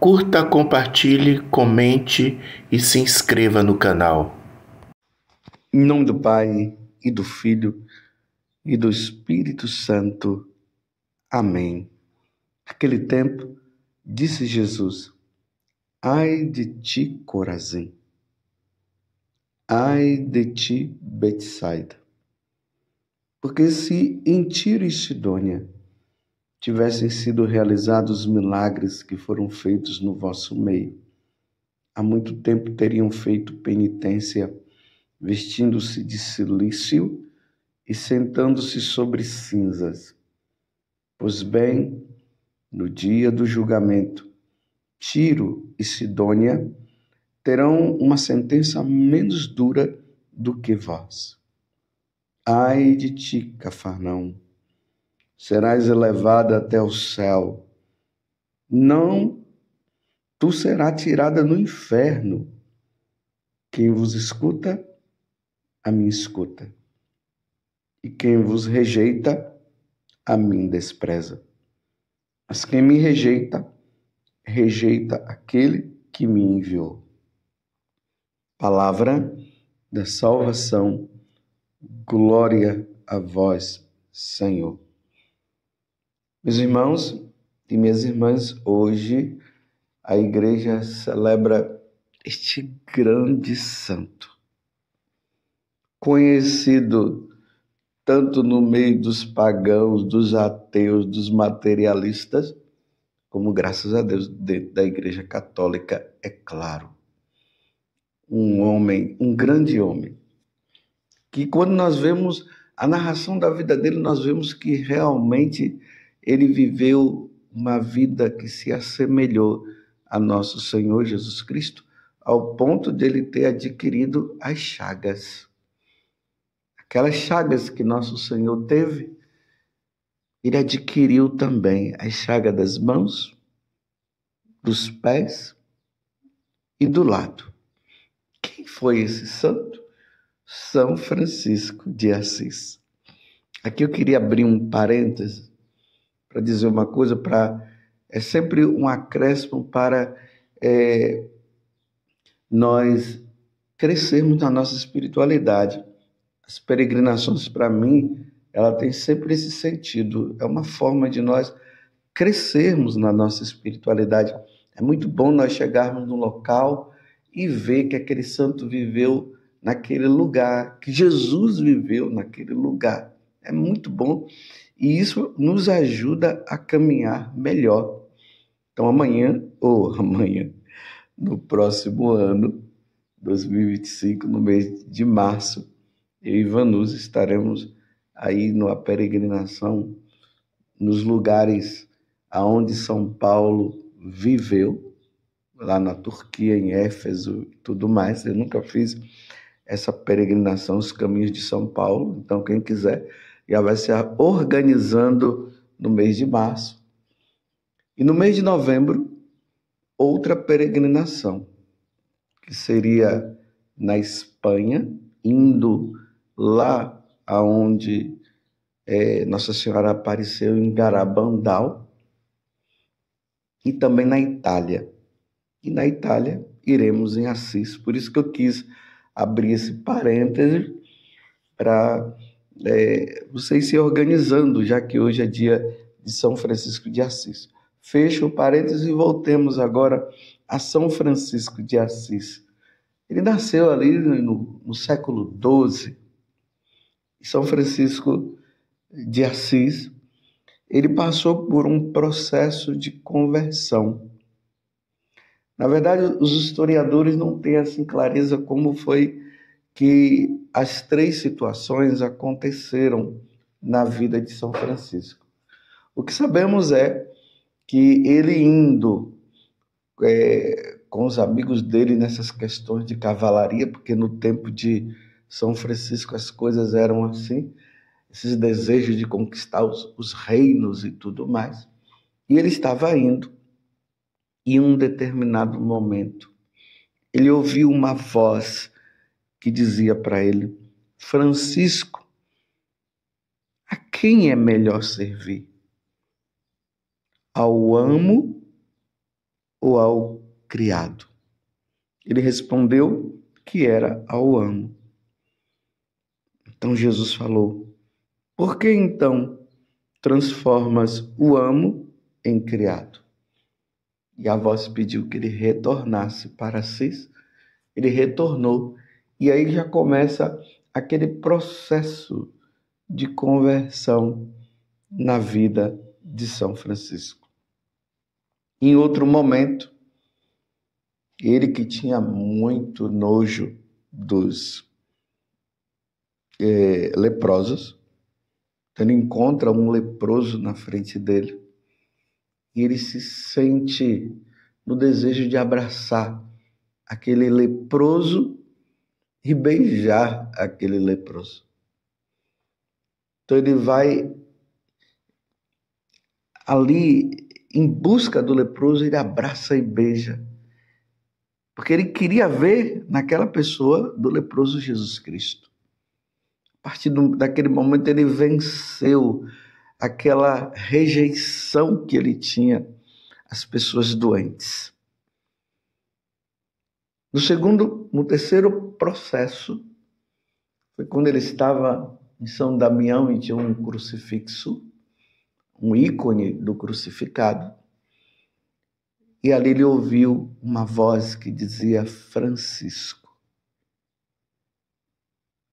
Curta, compartilhe, comente e se inscreva no canal. Em nome do Pai, e do Filho, e do Espírito Santo. Amém. Naquele tempo, disse Jesus: Ai de ti, Corazim! Ai de ti, Betsaida! Porque se em Tiro e Sidônia tivessem sido realizados os milagres que foram feitos no vosso meio, há muito tempo teriam feito penitência, vestindo-se de cilício e sentando-se sobre cinzas. Pois bem, no dia do julgamento, Tiro e Sidônia terão uma sentença menos dura do que vós. Ai de ti, Cafarnaum! Serás elevada até o céu. Não, tu serás tirada no inferno. Quem vos escuta, a mim escuta. E quem vos rejeita, a mim despreza. Mas quem me rejeita, rejeita aquele que me enviou. Palavra da salvação. Glória a vós, Senhor. Meus irmãos e minhas irmãs, hoje a igreja celebra este grande santo, conhecido tanto no meio dos pagãos, dos ateus, dos materialistas, como, graças a Deus, dentro da Igreja Católica, é claro. Um homem, um grande homem, que quando nós vemos a narração da vida dele, nós vemos que realmente ele viveu uma vida que se assemelhou a nosso Senhor Jesus Cristo, ao ponto dele ter adquirido as chagas. Aquelas chagas que nosso Senhor teve, ele adquiriu também as chagas das mãos, dos pés e do lado. Quem foi esse santo? São Francisco de Assis. Aqui eu queria abrir um parêntese para dizer uma coisa, é sempre um acréscimo para nós crescermos na nossa espiritualidade. As peregrinações, para mim, ela tem sempre esse sentido. É uma forma de nós crescermos na nossa espiritualidade. É muito bom nós chegarmos num local e ver que aquele santo viveu naquele lugar, que Jesus viveu naquele lugar. É muito bom e isso nos ajuda a caminhar melhor. Então amanhã, no próximo ano, 2025, no mês de março, eu e Vanusa estaremos aí numa peregrinação nos lugares aonde São Paulo viveu, lá na Turquia, em Éfeso e tudo mais. Eu nunca fiz essa peregrinação, os caminhos de São Paulo, então quem quiser já vai se organizando no mês de março. E no mês de novembro, outra peregrinação, que seria na Espanha, indo lá aonde Nossa Senhora apareceu em Garabandal, e também na Itália. E na Itália iremos em Assis. Por isso que eu quis abrir esse parêntese para vocês se organizando, já que hoje é dia de São Francisco de Assis. Fecho o parêntese e voltemos agora a São Francisco de Assis. Ele nasceu ali no século XII. São Francisco de Assis, ele passou por um processo de conversão. Na verdade, os historiadores não têm assim clareza como foi que as três situações aconteceram na vida de São Francisco. O que sabemos é que ele indo com os amigos dele nessas questões de cavalaria, porque no tempo de São Francisco as coisas eram assim, esses desejos de conquistar os reinos e tudo mais. E ele estava indo, e em um determinado momento, ele ouviu uma voz que dizia para ele: Francisco, a quem é melhor servir? Ao amo ou ao criado? Ele respondeu que era ao amo. Então Jesus falou: por que então transformas o amo em criado? E a voz pediu que ele retornasse para si. Ele retornou. E aí já começa aquele processo de conversão na vida de São Francisco. Em outro momento, ele que tinha muito nojo dos leprosos, então ele encontra um leproso na frente dele e ele se sente no desejo de abraçar aquele leproso e beijar aquele leproso. Então ele vai ali em busca do leproso, ele abraça e beija, porque ele queria ver naquela pessoa do leproso Jesus Cristo. A partir daquele momento ele venceu aquela rejeição que ele tinha às pessoas doentes. No terceiro processo, foi quando ele estava em São Damião e tinha um crucifixo, um ícone do crucificado. E ali ele ouviu uma voz que dizia: Francisco,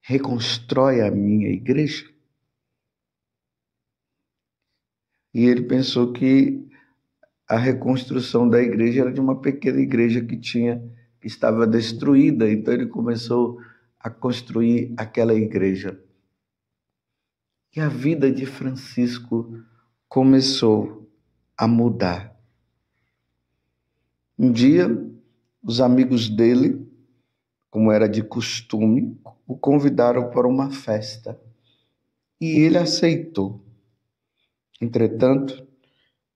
reconstrói a minha igreja. E ele pensou que a reconstrução da igreja era de uma pequena igreja que estava destruída. Então ele começou a construir aquela igreja. E a vida de Francisco começou a mudar. Um dia, os amigos dele, como era de costume, o convidaram para uma festa. E ele aceitou. Entretanto,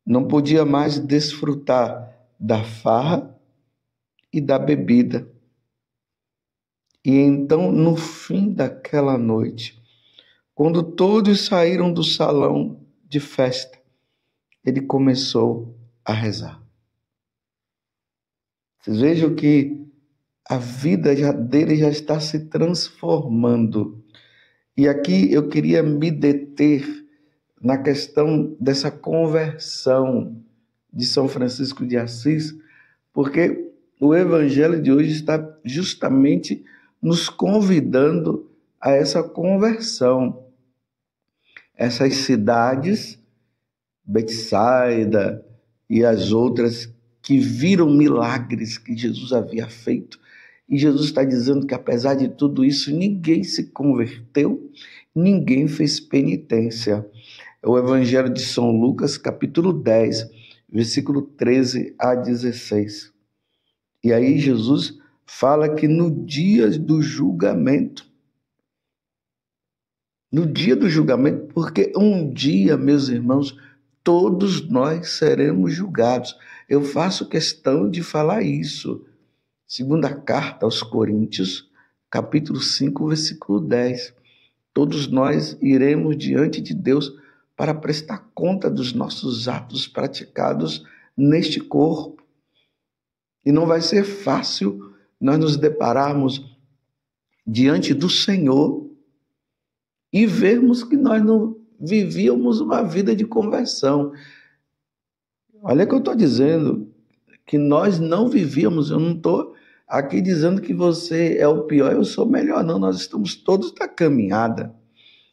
não podia mais desfrutar da farra e da bebida. E então, no fim daquela noite, quando todos saíram do salão de festa, ele começou a rezar. Vocês vejam que a vida dele já está se transformando. E aqui eu queria me deter na questão dessa conversão de São Francisco de Assis, porque o evangelho de hoje está justamente nos convidando a essa conversão. Essas cidades, Betsaida e as outras, que viram milagres que Jesus havia feito, e Jesus está dizendo que apesar de tudo isso, ninguém se converteu, ninguém fez penitência. É o Evangelho de São Lucas, capítulo 10, versículo 13 a 16. E aí Jesus fala que no dia do julgamento, porque um dia, meus irmãos, todos nós seremos julgados. Eu faço questão de falar isso. Segunda carta aos Coríntios, capítulo 5, versículo 10. Todos nós iremos diante de Deus para prestar conta dos nossos atos praticados neste corpo. E não vai ser fácil nós nos depararmos diante do Senhor e vermos que nós não vivíamos uma vida de conversão. Olha o que eu estou dizendo, que nós não vivíamos. Eu não estou aqui dizendo que você é o pior, eu sou o melhor, não. Nós estamos todos na caminhada.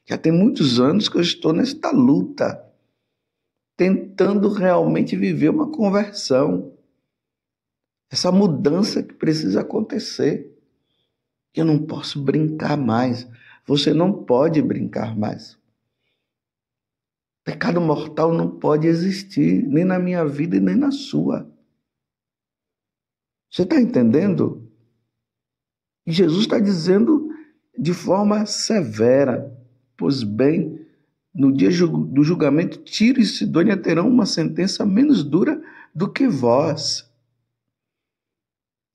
Já tem muitos anos que eu estou nesta luta, tentando realmente viver uma conversão. Essa mudança que precisa acontecer. Eu não posso brincar mais. Você não pode brincar mais. Pecado mortal não pode existir, nem na minha vida e nem na sua. Você está entendendo? E Jesus está dizendo de forma severa: pois bem, no dia do julgamento, Tiro e Sidônia terão uma sentença menos dura do que vós.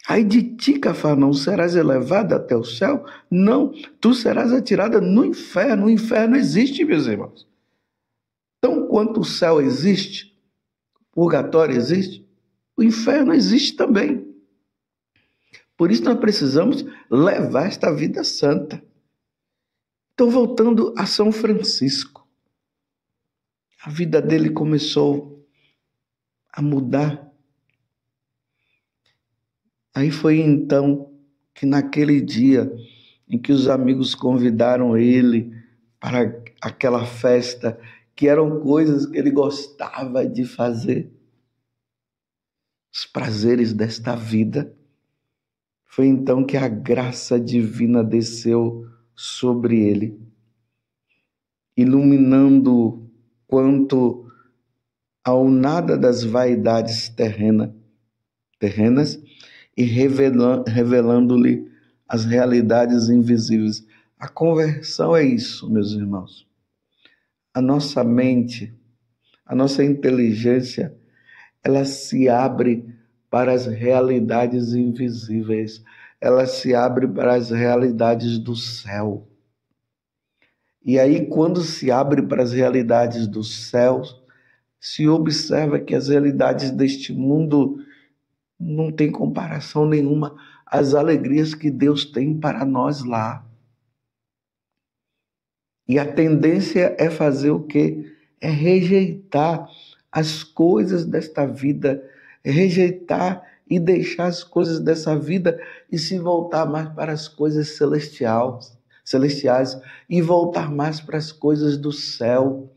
Ai de ti, Cafarnaum, serás elevada até o céu? Não, tu serás atirada no inferno. O inferno existe, meus irmãos. Então, quanto o céu existe, o purgatório existe, o inferno existe também. Por isso nós precisamos levar esta vida santa. Então, voltando a São Francisco, a vida dele começou a mudar. Aí foi então que naquele dia em que os amigos convidaram ele para aquela festa, que eram coisas que ele gostava de fazer, os prazeres desta vida, foi então que a graça divina desceu sobre ele, iluminando quanto ao nada das vaidades terrenas e revelando-lhe as realidades invisíveis. A conversão é isso, meus irmãos. A nossa mente, a nossa inteligência, ela se abre para as realidades invisíveis. Ela se abre para as realidades do céu. E aí, quando se abre para as realidades do céu, se observa que as realidades deste mundo não tem comparação nenhuma às alegrias que Deus tem para nós lá. E a tendência é fazer o quê? É rejeitar as coisas desta vida, é rejeitar e deixar as coisas dessa vida e se voltar mais para as coisas celestiais e voltar mais para as coisas do céu.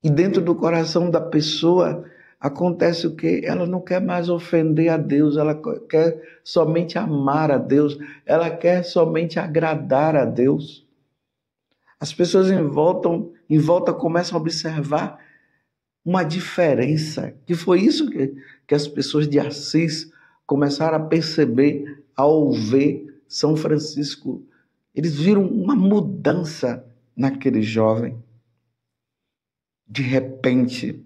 E dentro do coração da pessoa acontece o quê? Ela não quer mais ofender a Deus, ela quer somente amar a Deus, ela quer somente agradar a Deus. As pessoas em volta começam a observar uma diferença, que foi isso que as pessoas de Assis começaram a perceber ao ver São Francisco. Eles viram uma mudança naquele jovem. De repente,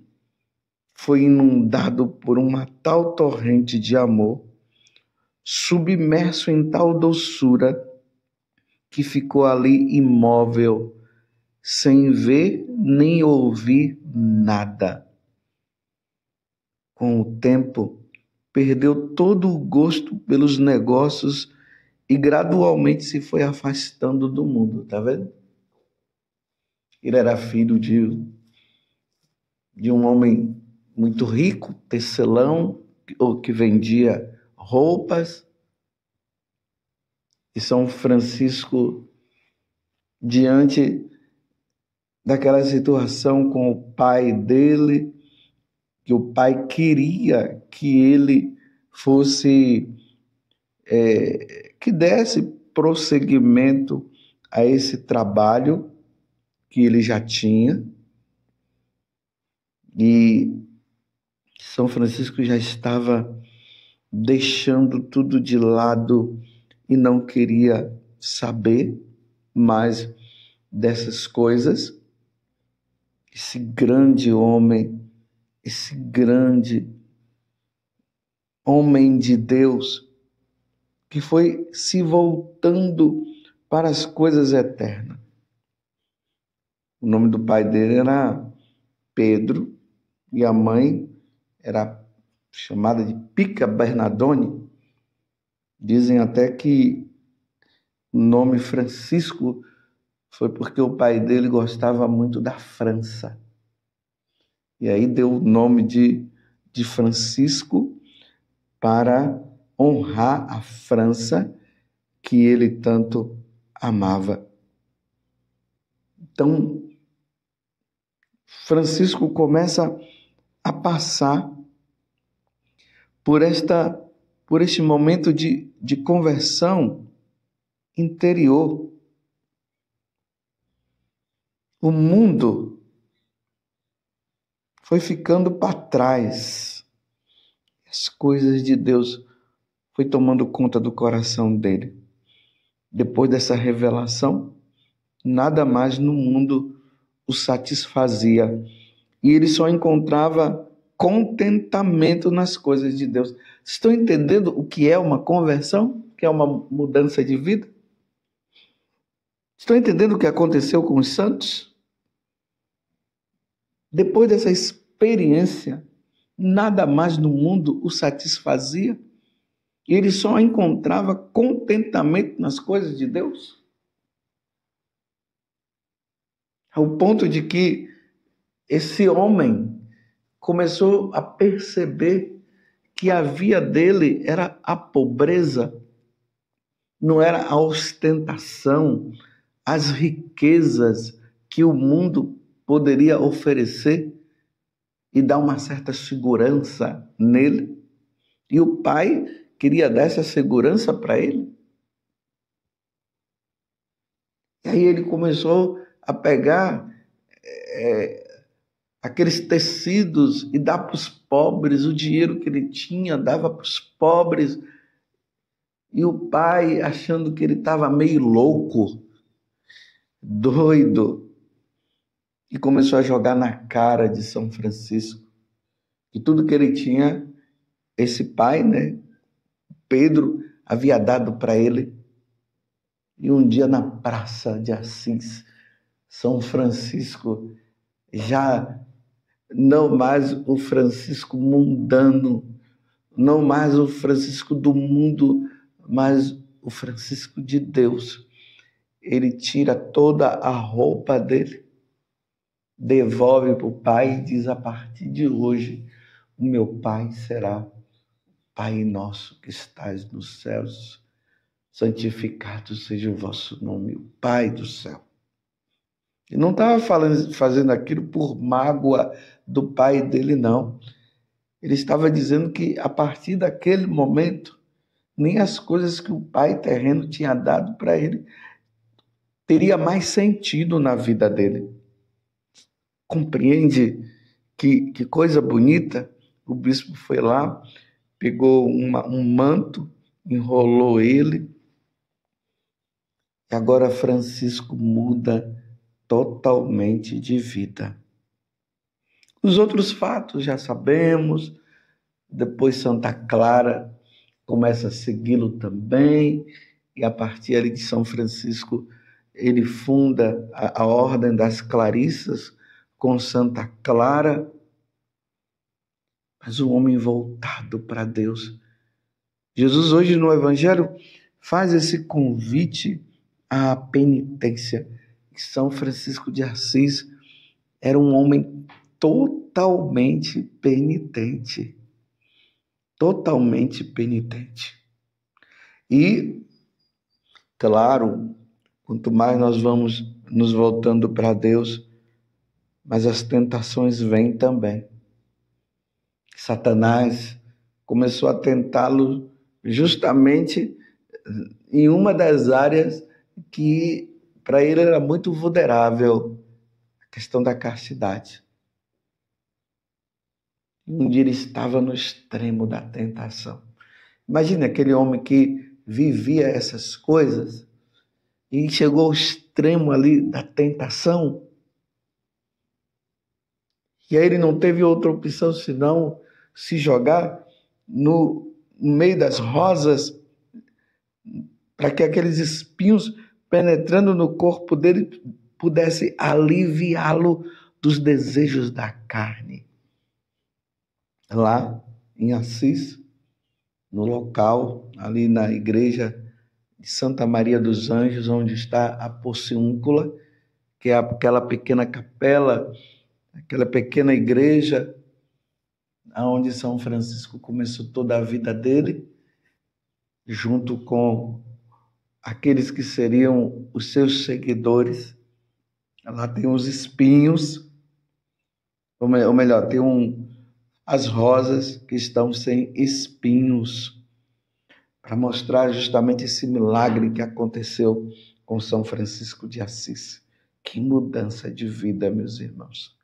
foi inundado por uma tal torrente de amor, submerso em tal doçura, que ficou ali imóvel, sem ver nem ouvir nada. Com o tempo, perdeu todo o gosto pelos negócios e gradualmente se foi afastando do mundo, tá vendo? Ele era filho de um homem muito rico, tecelão, ou que vendia roupas. E São Francisco, diante daquela situação com o pai dele, que o pai queria que ele fosse, que desse prosseguimento a esse trabalho que ele já tinha. E São Francisco já estava deixando tudo de lado e não queria saber mais dessas coisas. Esse grande homem de Deus, que foi se voltando para as coisas eternas. O nome do pai dele era Pedro e a mãe era chamada de Pica Bernardone. Dizem até que o nome Francisco foi porque o pai dele gostava muito da França. E aí deu o nome de Francisco para honrar a França que ele tanto amava. Então, Francisco começa a passar por este momento de conversão interior. O mundo foi ficando para trás. As coisas de Deus foi tomando conta do coração dele. Depois dessa revelação, nada mais no mundo o satisfazia. E ele só encontrava contentamento nas coisas de Deus. Vocês estão entendendo o que é uma conversão? O que é uma mudança de vida? Estão entendendo o que aconteceu com os santos? Depois dessa experiência nada mais no mundo o satisfazia. Ele só encontrava contentamento nas coisas de Deus. Ao ponto de que esse homem começou a perceber que a via dele era a pobreza, não era a ostentação, as riquezas que o mundo poderia oferecer e dar uma certa segurança nele. E o pai queria dar essa segurança para ele. E aí ele começou a pegar aqueles tecidos e dar para os pobres, o dinheiro que ele tinha, dava para os pobres. E o pai, achando que ele estava meio louco, doido, e começou a jogar na cara de São Francisco que tudo que ele tinha, esse pai, Pedro, havia dado para ele. E um dia na Praça de Assis, São Francisco, já não mais o Francisco mundano, não mais o Francisco do mundo, mas o Francisco de Deus. Ele tira toda a roupa dele, devolve para o pai e diz: a partir de hoje, o meu pai será Pai nosso que estás nos céus, santificado seja o vosso nome, o Pai do céu. Ele não estava fazendo aquilo por mágoa do pai dele, não. Ele estava dizendo que a partir daquele momento, nem as coisas que o pai terreno tinha dado para ele teria mais sentido na vida dele. Compreende que coisa bonita? O bispo foi lá, pegou um manto, enrolou ele, e agora Francisco muda totalmente de vida. Os outros fatos já sabemos. Depois Santa Clara começa a segui-lo também, e a partir ali de São Francisco ele funda a Ordem das Clarissas com Santa Clara. Mas o homem voltado para Deus. Jesus hoje no Evangelho faz esse convite à penitência. São Francisco de Assis era um homem totalmente penitente. Totalmente penitente. E, claro, quanto mais nós vamos nos voltando para Deus, mas as tentações vêm também. Satanás começou a tentá-lo justamente em uma das áreas que para ele era muito vulnerável, a questão da castidade. Um dia ele estava no extremo da tentação. Imagine aquele homem que vivia essas coisas e chegou ao extremo ali da tentação. E aí ele não teve outra opção senão se jogar no meio das rosas para que aqueles espinhos penetrando no corpo dele pudesse aliviá-lo dos desejos da carne. Lá em Assis, no local, ali na igreja de Santa Maria dos Anjos, onde está a Porciúncula, que é aquela pequena capela, aquela pequena igreja onde São Francisco começou toda a vida dele, junto com aqueles que seriam os seus seguidores. Lá tem os espinhos, ou melhor, tem as rosas que estão sem espinhos, para mostrar justamente esse milagre que aconteceu com São Francisco de Assis. Que mudança de vida, meus irmãos.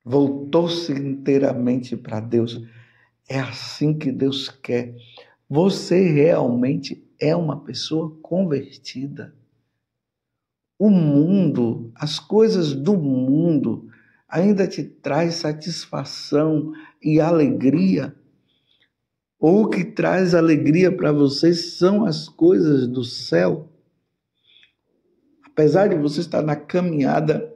Voltou-se inteiramente para Deus. É assim que Deus quer. Você realmente é uma pessoa convertida. O mundo, as coisas do mundo ainda te traz satisfação e alegria. Ou o que traz alegria para vocês são as coisas do céu. Apesar de você estar na caminhada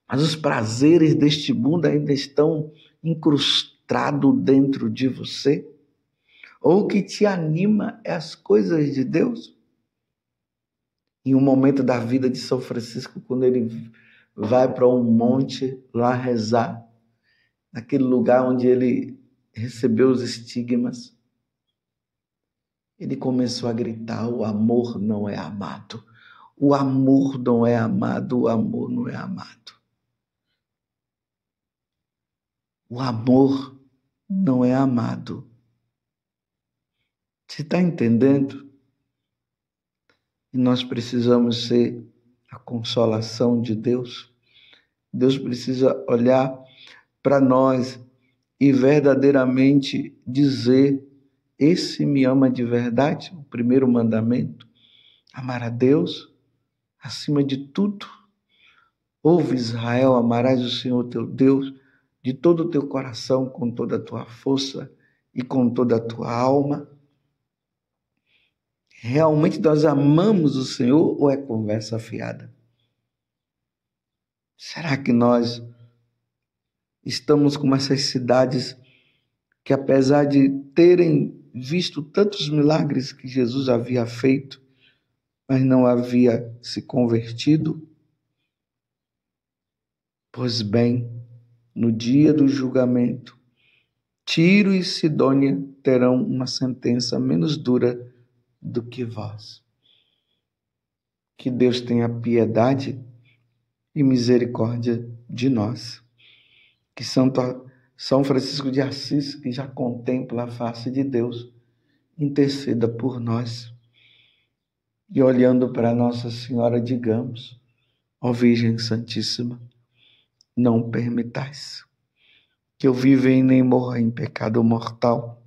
mas os prazeres deste mundo ainda estão incrustados dentro de você? Ou o que te anima é as coisas de Deus? Em um momento da vida de São Francisco, quando ele vai para um monte lá rezar, naquele lugar onde ele recebeu os estigmas, ele começou a gritar: o amor não é amado, o amor não é amado, o amor não é amado. O amor não é amado. Você está entendendo? E nós precisamos ser a consolação de Deus. Deus precisa olhar para nós e verdadeiramente dizer: esse me ama de verdade, o primeiro mandamento, amar a Deus acima de tudo. Ouve, Israel, amarás o Senhor teu Deus de todo o teu coração, com toda a tua força e com toda a tua alma. Realmente nós amamos o Senhor ou é conversa fiada? Será que nós estamos como essas cidades que, apesar de terem visto tantos milagres que Jesus havia feito, mas não havia se convertido? Pois bem, no dia do julgamento, Tiro e Sidônia terão uma sentença menos dura do que vós. Que Deus tenha piedade e misericórdia de nós. Que São Francisco de Assis, que já contempla a face de Deus, interceda por nós. E olhando para Nossa Senhora, digamos: ó Virgem Santíssima, não permitais que eu viva e nem morra em pecado mortal.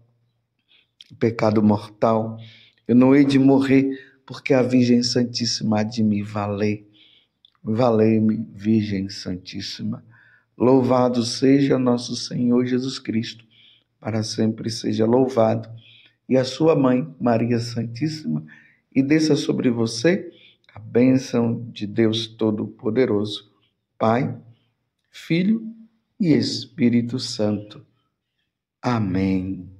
Pecado mortal, eu não hei de morrer, porque a Virgem Santíssima há de me valer. Valei-me, Virgem Santíssima. Louvado seja nosso Senhor Jesus Cristo, para sempre seja louvado. E a sua mãe, Maria Santíssima, e desça sobre você a bênção de Deus Todo-Poderoso, Pai, Filho e Espírito Santo. Amém.